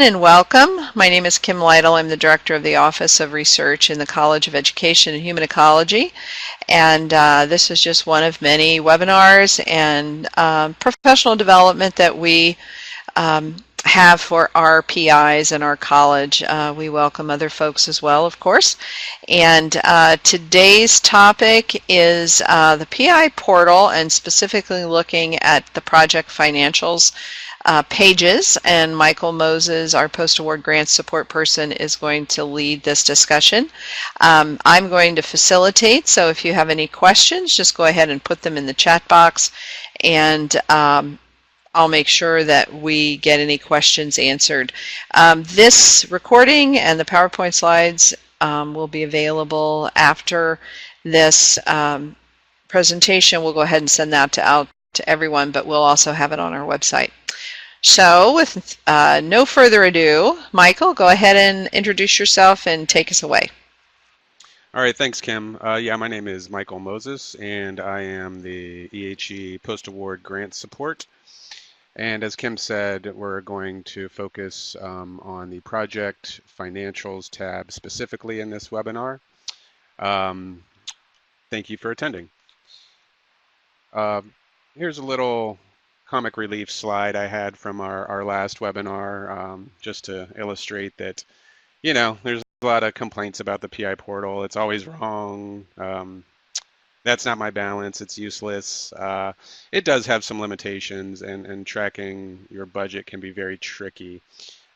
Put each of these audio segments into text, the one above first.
and welcome. My name is Kim Lytle. I'm the Director of the Office of Research in the College of Education and Human Ecology, and this is just one of many webinars and professional development that we have for our PIs in our college. We welcome other folks as well, of course. And today's topic is the PI portal, and specifically looking at the project financials pages, and Michael Moses, our post-award grant support person, is going to lead this discussion. I'm going to facilitate, so if you have any questions, just go ahead and put them in the chat box, and I'll make sure that we get any questions answered. This recording and the PowerPoint slides will be available after this presentation. We'll go ahead and send that out to everyone, but we'll also have it on our website. So with no further ado, Michael, go ahead and introduce yourself and take us away. All right, thanks, Kim. Yeah, my name is Michael Moses, and I am the EHE Post-Award Grant Support. And as Kim said, we're going to focus on the Project Financials tab specifically in this webinar. Thank you for attending. Here's a little comic relief slide I had from our last webinar, just to illustrate that, you know, there's a lot of complaints about the PI portal. It's always wrong. That's not my balance. It's useless. It does have some limitations, and tracking your budget can be very tricky.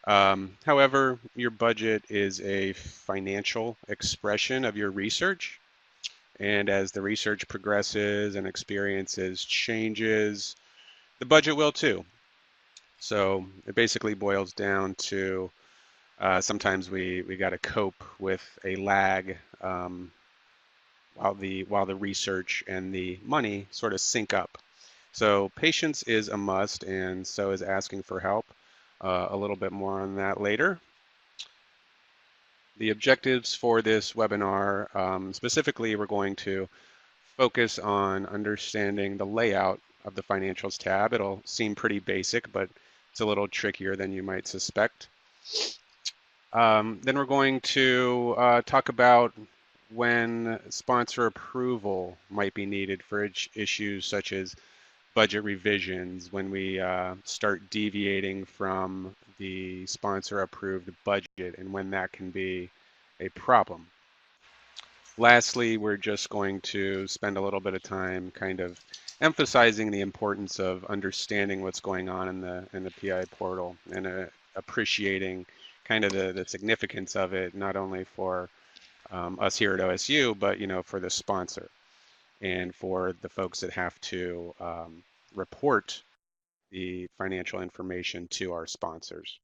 However, your budget is a financial expression of your research. And as the research progresses and experiences changes, the budget will too. So it basically boils down to sometimes we got to cope with a lag while the research and the money sort of sync up. So patience is a must, and so is asking for help. A little bit more on that later. The objectives for this webinar, specifically, we're going to focus on understanding the layout of the Financials tab. It'll seem pretty basic, but it's a little trickier than you might suspect. Then we're going to talk about when sponsor approval might be needed for issues such as budget revisions, when we start deviating from the sponsor approved budget, and when that can be a problem. Lastly, we're just going to spend a little bit of time kind of emphasizing the importance of understanding what's going on in the PI portal, and appreciating kind of the significance of it, not only for us here at OSU, but for the sponsor and for the folks that have to report the financial information to our sponsors.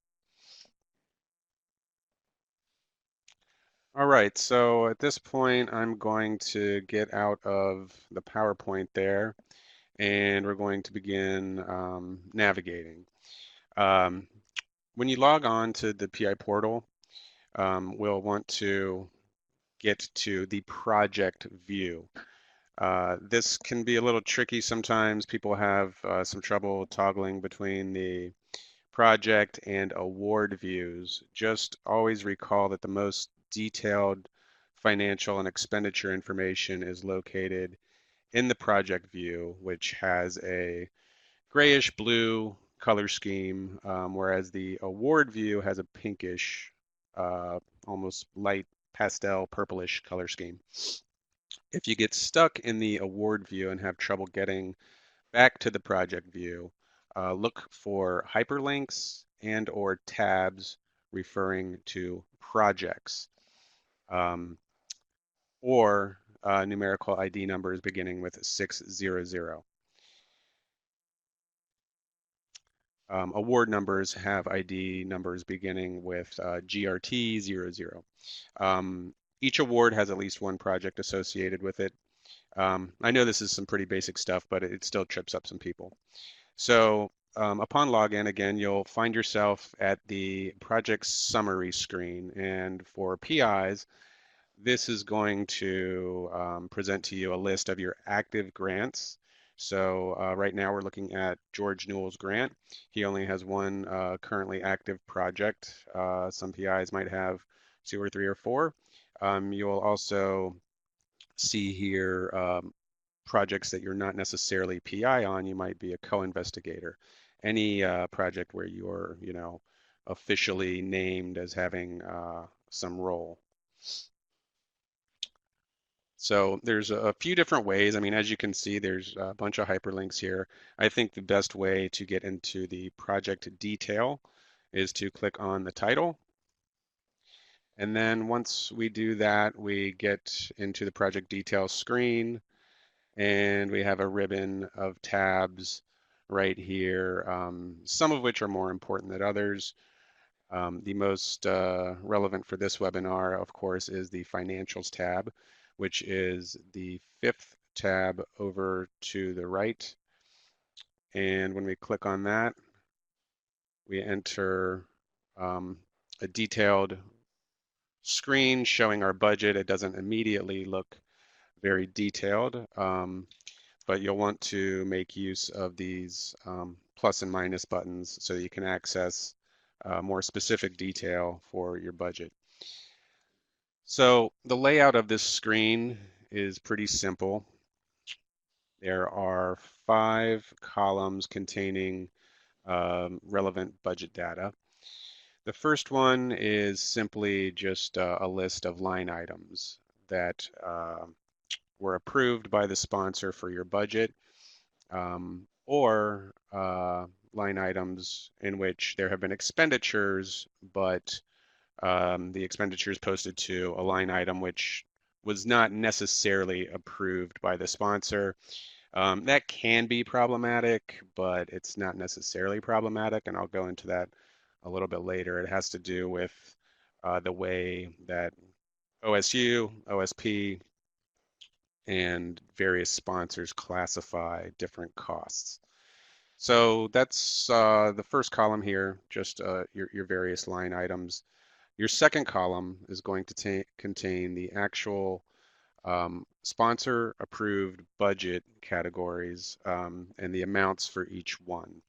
All right, so at this point, I'm going to get out of the PowerPoint there, and we're going to begin navigating. When you log on to the PI portal, we'll want to get to the project view. This can be a little tricky sometimes. People have some trouble toggling between the project and award views. Just always recall that the most detailed financial and expenditure information is located in the project view, which has a grayish blue color scheme, whereas the award view has a pinkish, almost light pastel purplish color scheme. If you get stuck in the award view and have trouble getting back to the project view, look for hyperlinks and or tabs referring to projects, or numerical ID numbers beginning with 600. Award numbers have ID numbers beginning with GRT 00. Each award has at least one project associated with it. I know this is some pretty basic stuff, but it still trips up some people. So upon login, again, you'll find yourself at the project summary screen. And for PIs, this is going to present to you a list of your active grants. So right now we're looking at George Newell's grant. He only has one currently active project. Some PIs might have two or three or four. You will also see here projects that you're not necessarily PI on. You might be a co-investigator. Any project where you're, officially named as having some role. So there's a few different ways. I mean, as you can see, there's a bunch of hyperlinks here. I think the best way to get into the project detail is to click on the title. And then once we do that, we get into the project details screen, and we have a ribbon of tabs right here, some of which are more important than others. The most relevant for this webinar, of course, is the Financials tab, which is the fifth tab over to the right. And when we click on that, we enter a detailed screen showing our budget. It doesn't immediately look very detailed, but you'll want to make use of these plus and minus buttons so you can access more specific detail for your budget. So the layout of this screen is pretty simple. There are 5 columns containing relevant budget data. The first one is simply just a list of line items that were approved by the sponsor for your budget, or line items in which there have been expenditures, but the expenditures posted to a line item which was not necessarily approved by the sponsor. That can be problematic, but it's not necessarily problematic, and I'll go into that a little bit later. It has to do with the way that OSU, OSP, and various sponsors classify different costs. So that's the first column here, just your various line items. Your second column is going to contain the actual sponsor approved budget categories and the amounts for each one.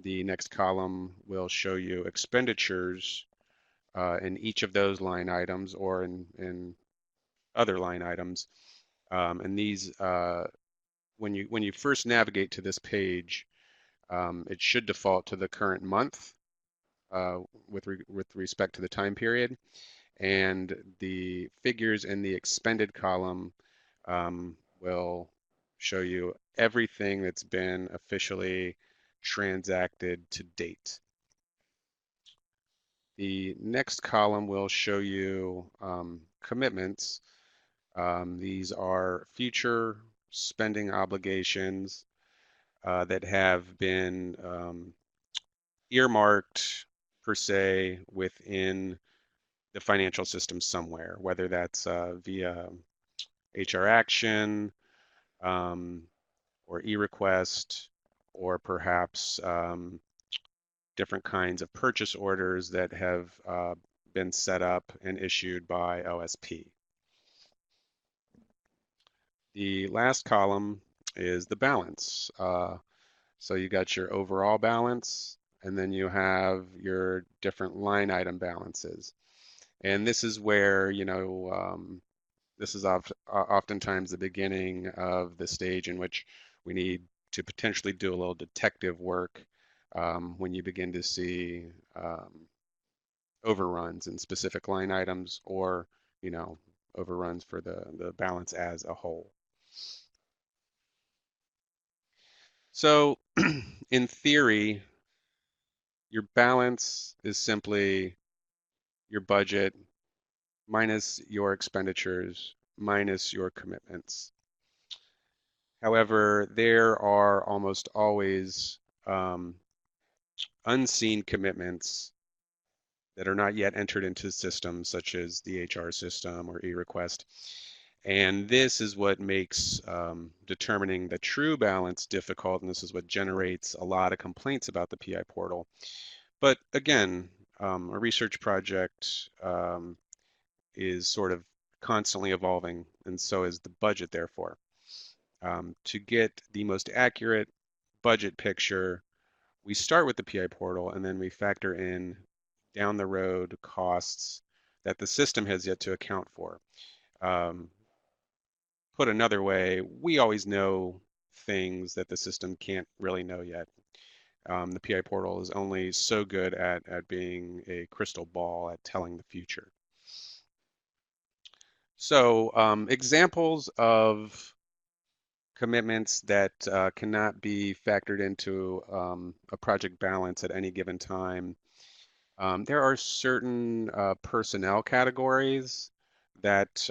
The next column will show you expenditures in each of those line items or in other line items. And these, when you first navigate to this page, it should default to the current month with respect to the time period. And the figures in the expended column will show you everything that's been officially transacted to date. The next column will show you commitments. These are future spending obligations that have been earmarked per se within the financial system somewhere, whether that's via HR action or e-request, or perhaps different kinds of purchase orders that have been set up and issued by OSP. The last column is the balance. So you got your overall balance, and then you have your different line item balances. And this is where, this is oftentimes the beginning of the stage in which we need to potentially do a little detective work when you begin to see overruns in specific line items, or, overruns for the balance as a whole. So in theory, your balance is simply your budget minus your expenditures minus your commitments. However, there are almost always unseen commitments that are not yet entered into systems such as the HR system or e-request. And this is what makes determining the true balance difficult, and this is what generates a lot of complaints about the PI portal. But again, a research project is sort of constantly evolving, and so is the budget, therefore. To get the most accurate budget picture, we start with the PI portal and then we factor in down the road costs that the system has yet to account for. Um, Put another way, we always know things that the system can't really know yet. The PI portal is only so good at being a crystal ball at telling the future. So examples of commitments that cannot be factored into a project balance at any given time. There are certain personnel categories that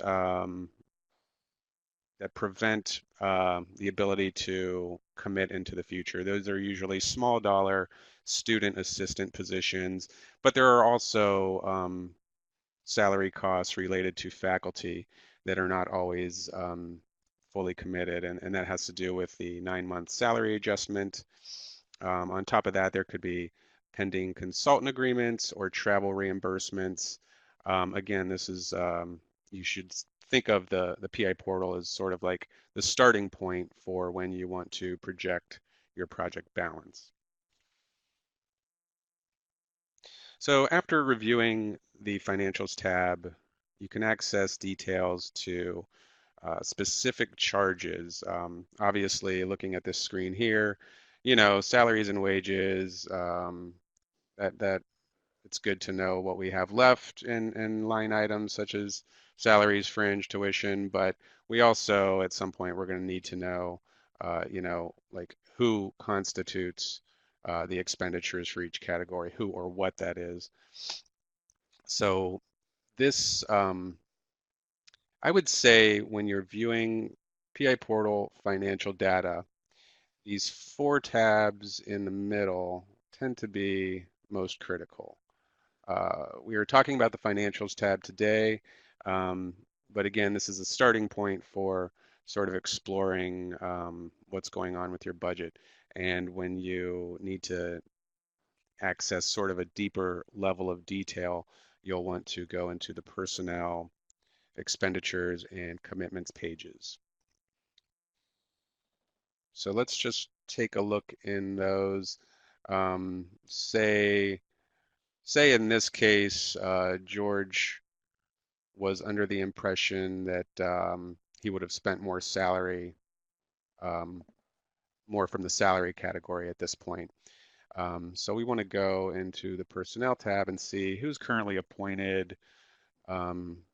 that prevent the ability to commit into the future. Those are usually small dollar student assistant positions, but there are also salary costs related to faculty that are not always fully committed, and that has to do with the 9-month salary adjustment. On top of that, there could be pending consultant agreements or travel reimbursements. Again, this is you should think of the PI portal as sort of like the starting point for when you want to project your project balance. So after reviewing the Financials tab, you can access details to specific charges. Obviously, looking at this screen here, you know, salaries and wages, that it's good to know what we have left in line items such as salaries, fringe, tuition, but we also, at some point, we're going to need to know, you know, like who constitutes the expenditures for each category, who or what that is. So this, I would say when you're viewing PI Portal financial data, these 4 tabs in the middle tend to be most critical. We are talking about the Financials tab today, but again, this is a starting point for sort of exploring what's going on with your budget. And when you need to access sort of a deeper level of detail, you'll want to go into the personnel, expenditures, and commitments pages. So let's just take a look in those. Say in this case, George was under the impression that he would have spent more salary, um, more from the salary category at this point. So we want to go into the Personnel tab and see who's currently appointed,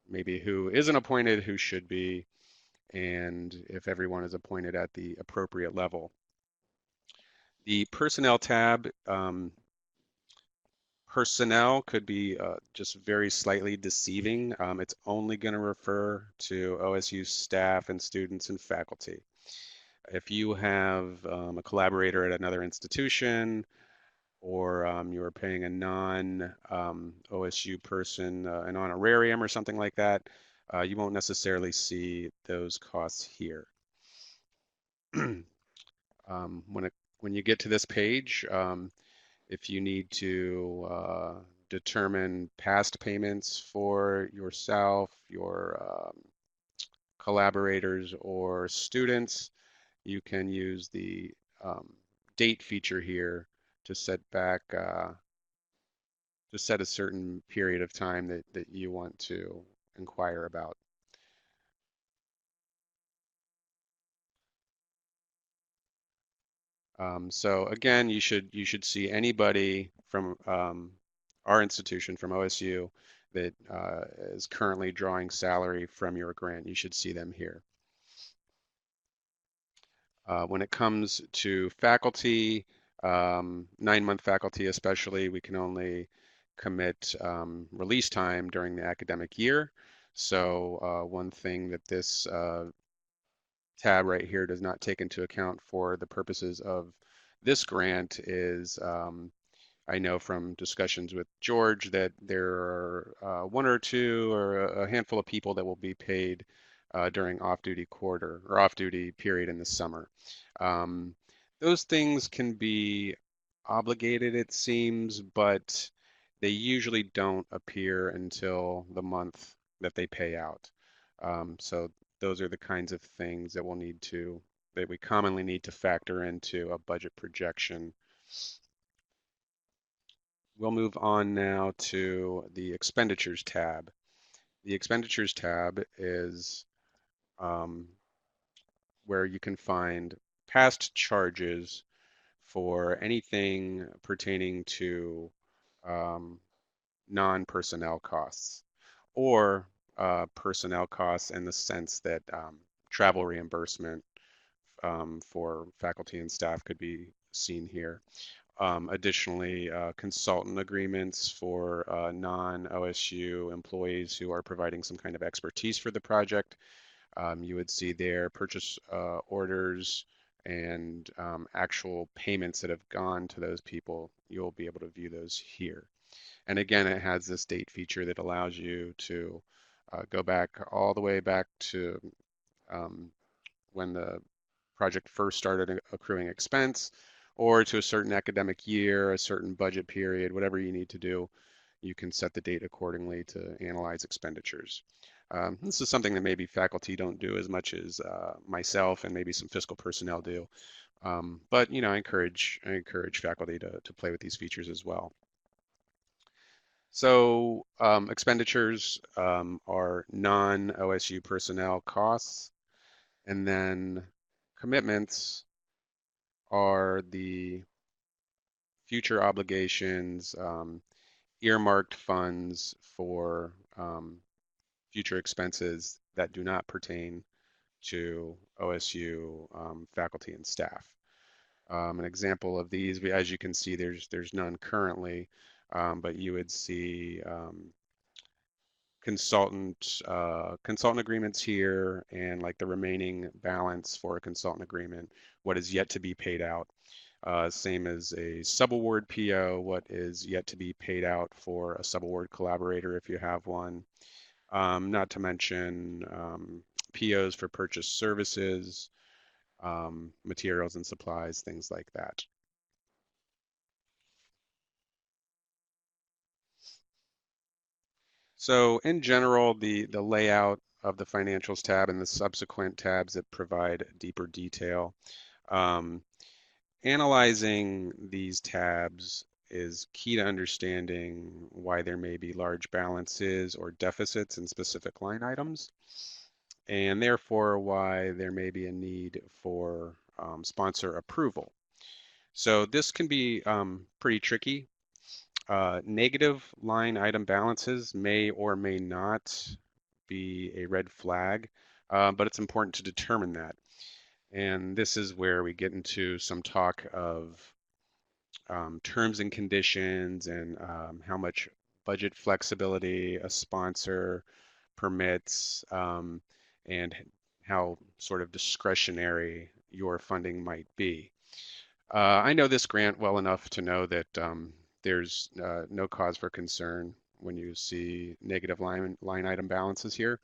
maybe who isn't appointed, who should be, and if everyone is appointed at the appropriate level. The Personnel tab, personnel could be just very slightly deceiving. It's only going to refer to OSU staff and students and faculty. If you have a collaborator at another institution, or you are paying a non-OSU person an honorarium or something like that, you won't necessarily see those costs here. When when you get to this page, if you need to determine past payments for yourself, your collaborators, or students, you can use the date feature here to set back, to set a certain period of time that you want to inquire about. So again, you should see anybody from our institution, from OSU, that is currently drawing salary from your grant. You should see them here. When it comes to faculty, 9-month faculty especially, we can only commit release time during the academic year. So one thing that this tab right here does not take into account for the purposes of this grant is I know from discussions with George that there are 1 or 2 or a handful of people that will be paid during off-duty quarter or off-duty period in the summer. Um, those things can be obligated, it seems, but they usually don't appear until the month that they pay out. So those are the kinds of things that we'll need to that we commonly need to factor into a budget projection. We'll move on now to the Expenditures tab. The Expenditures tab is um, where you can find past charges for anything pertaining to um, non-personnel costs or personnel costs in the sense that travel reimbursement for faculty and staff could be seen here. Additionally, consultant agreements for non-OSU employees who are providing some kind of expertise for the project. You would see there purchase orders and actual payments that have gone to those people. You'll be able to view those here. And again, it has this date feature that allows you to go back all the way back to um, when the project first started accruing expense, or to a certain academic year, a certain budget period, whatever you need to do, you can set the date accordingly to analyze expenditures. This is something that maybe faculty don't do as much as myself and maybe some fiscal personnel do. But I encourage faculty to play with these features as well. So expenditures are non-OSU personnel costs, and then commitments are the future obligations, earmarked funds for future expenses that do not pertain to OSU faculty and staff. An example of these, as you can see, there's none currently, but you would see consultant agreements here and like the remaining balance for a consultant agreement, what is yet to be paid out. Same as a subaward PO, what is yet to be paid out for a subaward collaborator if you have one. Not to mention POs for purchased services, materials and supplies, things like that. So in general, the layout of the financials tab and the subsequent tabs that provide deeper detail. Um, Analyzing these tabs is key to understanding why there may be large balances or deficits in specific line items, and therefore why there may be a need for sponsor approval. So this can be pretty tricky. Negative line item balances may or may not be a red flag, but it's important to determine that. And this is where we get into some talk of terms and conditions and how much budget flexibility a sponsor permits, and how sort of discretionary your funding might be. I know this grant well enough to know that there's no cause for concern when you see negative line item balances here.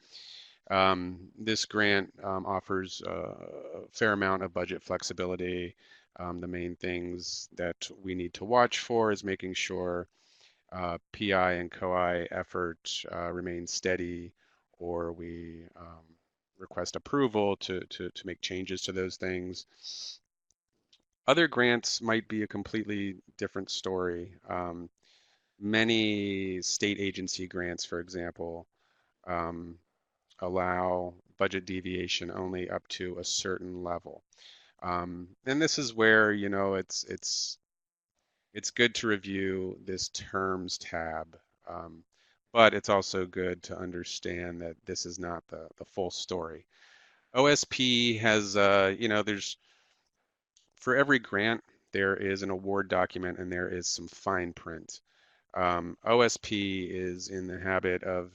This grant offers a fair amount of budget flexibility. The main things that we need to watch for is making sure PI and COI effort remains steady, or we request approval to make changes to those things. Other grants might be a completely different story. Many state agency grants, for example, um, allow budget deviation only up to a certain level. And this is where, it's good to review this terms tab, but it's also good to understand that this is not the full story. OSP has, there's for every grant, there is an award document and there is some fine print. OSP is in the habit of,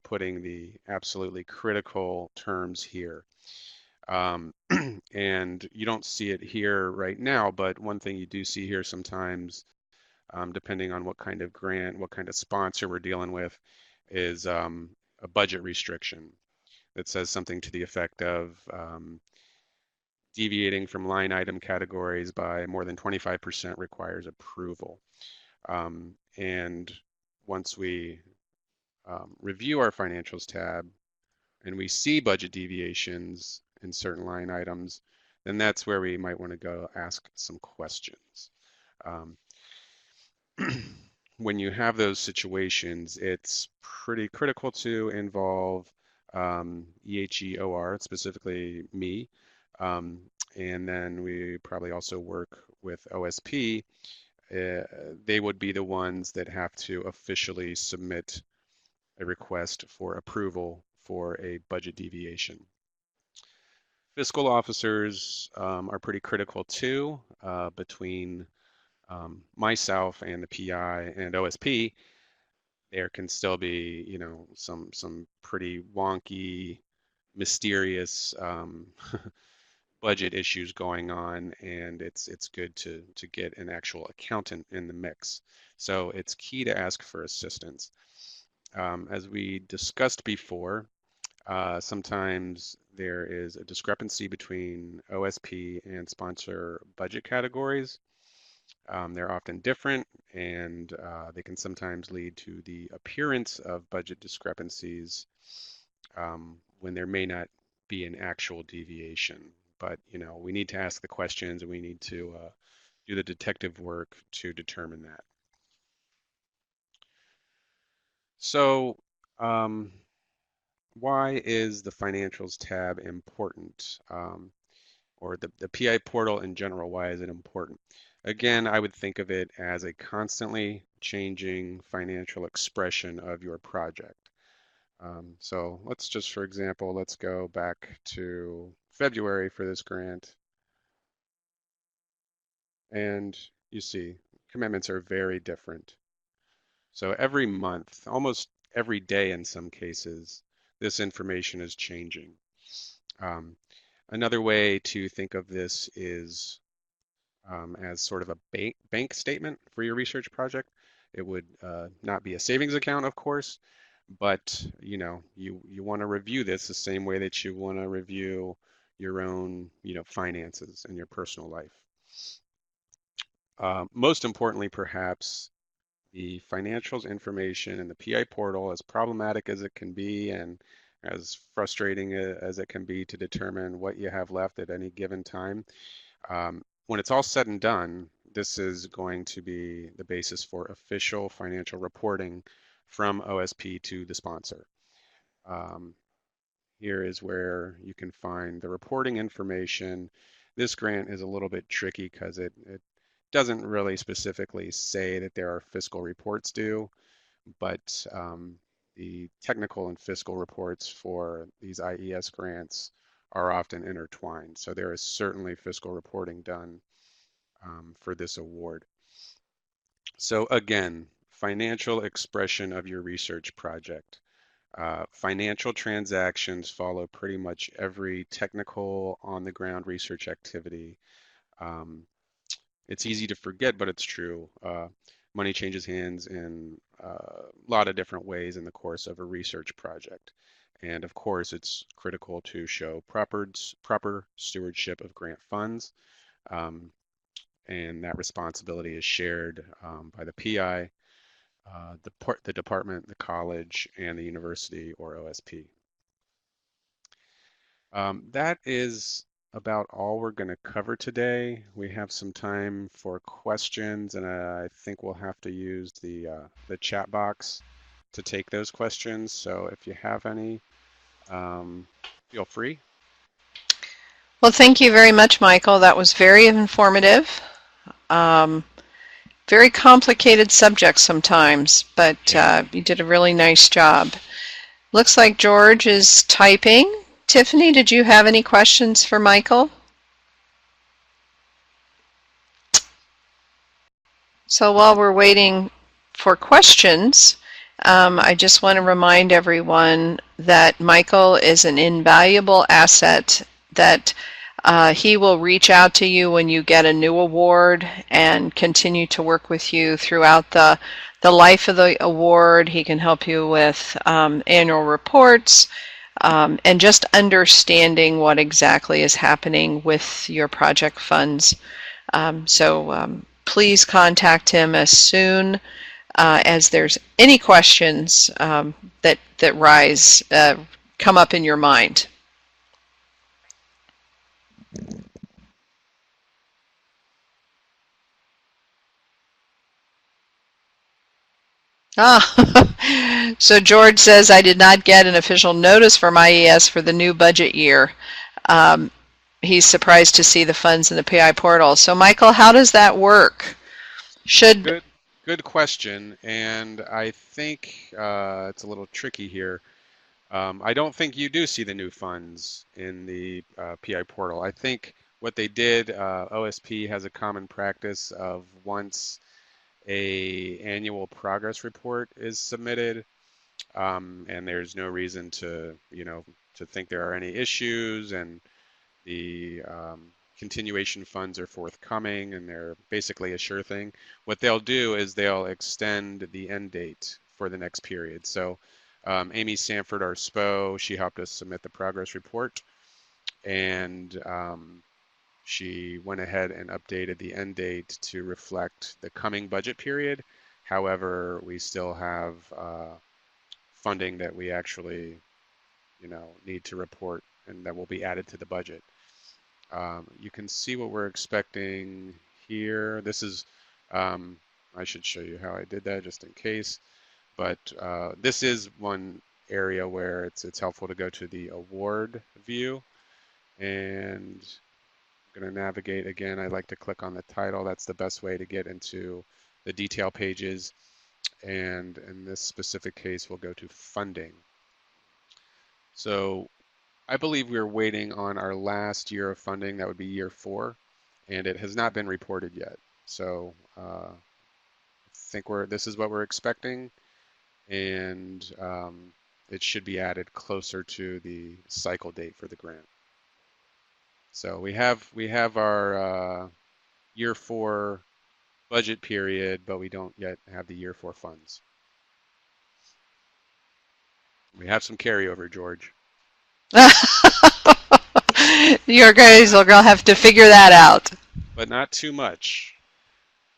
putting the absolutely critical terms here. And you don't see it here right now, but one thing you do see here sometimes, depending on what kind of grant, what kind of sponsor we're dealing with, is a budget restriction that says something to the effect of deviating from line item categories by more than 25% requires approval. And once we review our financials tab and we see budget deviations in certain line items, then that's where we might want to go ask some questions. Um, when you have those situations, it's pretty critical to involve EHEOR, specifically me. Um, and then we probably also work with OSP. They would be the ones that have to officially submit a request for approval for a budget deviation. Fiscal officers are pretty critical too, between myself and the PI and OSP. There can still be, some pretty wonky, mysterious budget issues going on, and it's good to get an actual accountant in the mix. So it's key to ask for assistance. As we discussed before, sometimes there is a discrepancy between OSP and sponsor budget categories. They're often different, and they can sometimes lead to the appearance of budget discrepancies when there may not be an actual deviation. But, we need to ask the questions and we need to do the detective work to determine that. So, why is the Financials tab important? Or the PI portal in general, why is it important? Again, I would think of it as a constantly changing financial expression of your project. So let's just, for example, let's go back to February for this grant. And you see, commitments are very different. So every month, almost every day in some cases, this information is changing. Another way to think of this is as sort of a bank statement for your research project. It would not be a savings account, of course, but you want to review this the same way that you want to review your own finances in your personal life. Most importantly, perhaps, the financials information in the PI portal, as problematic as it can be and as frustrating as it can be to determine what you have left at any given time, when it's all said and done, this is going to be the basis for official financial reporting from OSP to the sponsor. Here is where you can find the reporting information. This grant is a little bit tricky because it doesn't really specifically say that there are fiscal reports due, but the technical and fiscal reports for these IES grants are often intertwined. So there is certainly fiscal reporting done for this award. So again, financial expression of your research project. Financial transactions follow pretty much every technical on-the-ground research activity. It's easy to forget, but it's true. Money changes hands in a lot of different ways in the course of a research project. And of course, it's critical to show proper stewardship of grant funds. And that responsibility is shared by the PI, the department, the college, and the university or OSP. That is about all we're going to cover today. We have some time for questions, and I think we'll have to use the chat box to take those questions. So if you have any, feel free. Well, thank you very much, Michael. That was very informative. Very complicated subject sometimes, but you did a really nice job. Looks like George is typing. Tiffany, did you have any questions for Michael? So while we're waiting for questions, I just want to remind everyone that Michael is an invaluable asset, that he will reach out to you when you get a new award and continue to work with you throughout the life of the award. He can help you with annual reports and just understanding what exactly is happening with your project funds. Please contact him as soon as there's any questions that come up in your mind. Ah, so George says, I did not get an official notice from IES for the new budget year. Um, he's surprised to see the funds in the PI portal. So Michael, how does that work? Should Good question, and I think it's a little tricky here. I don't think you do see the new funds in the PI portal. I think what they did, OSP has a common practice of once a annual progress report is submitted, and there's no reason to, to think there are any issues, and the continuation funds are forthcoming, and they're basically a sure thing. What they'll do is they'll extend the end date for the next period. So Amy Sanford, our SPO, she helped us submit the progress report, and she went ahead and updated the end date to reflect the coming budget period. However, we still have funding that we actually, need to report and that will be added to the budget. You can see what we're expecting here. This is, I should show you how I did that just in case, but this is one area where it's helpful to go to the award view, and I'm going to navigate again. I like to click on the title. That's the best way to get into the detail pages, and in this specific case, we'll go to funding. So I believe we're waiting on our last year of funding. That would be year 4, and it has not been reported yet. So I think this is what we're expecting, and it should be added closer to the cycle date for the grant. So we have our year 4 budget period, but we don't yet have the year 4 funds. We have some carryover, George. your guys are going to have to figure that out. But not too much.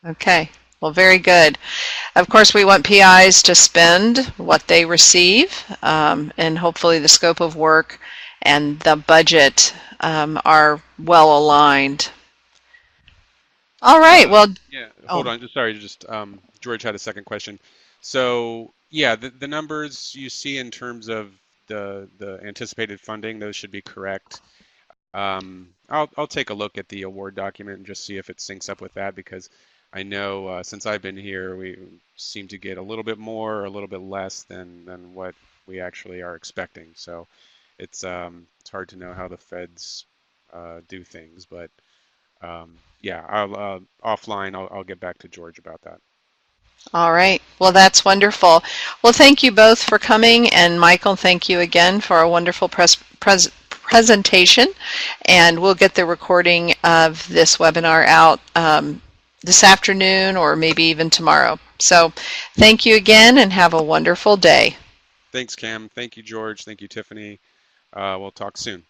Okay. Well, very good. Of course, we want PIs to spend what they receive, and hopefully the scope of work and the budget are well aligned. All right. Well, yeah. Hold on. Sorry. George had a second question. So yeah, the numbers you see in terms of the anticipated funding, those should be correct. I'll take a look at the award document and just see if it syncs up with that, because I know since I've been here, we seem to get a little bit more or a little bit less than what we actually are expecting. So it's hard to know how the feds do things, but yeah, I'll offline. I'll get back to George about that. all right. Well, that's wonderful. Well, thank you both for coming, and Michael, thank you again for a wonderful presentation, and we'll get the recording of this webinar out this afternoon or maybe even tomorrow. So thank you again, and have a wonderful day. Thanks, Cam. Thank you, George. Thank you, Tiffany. We'll talk soon.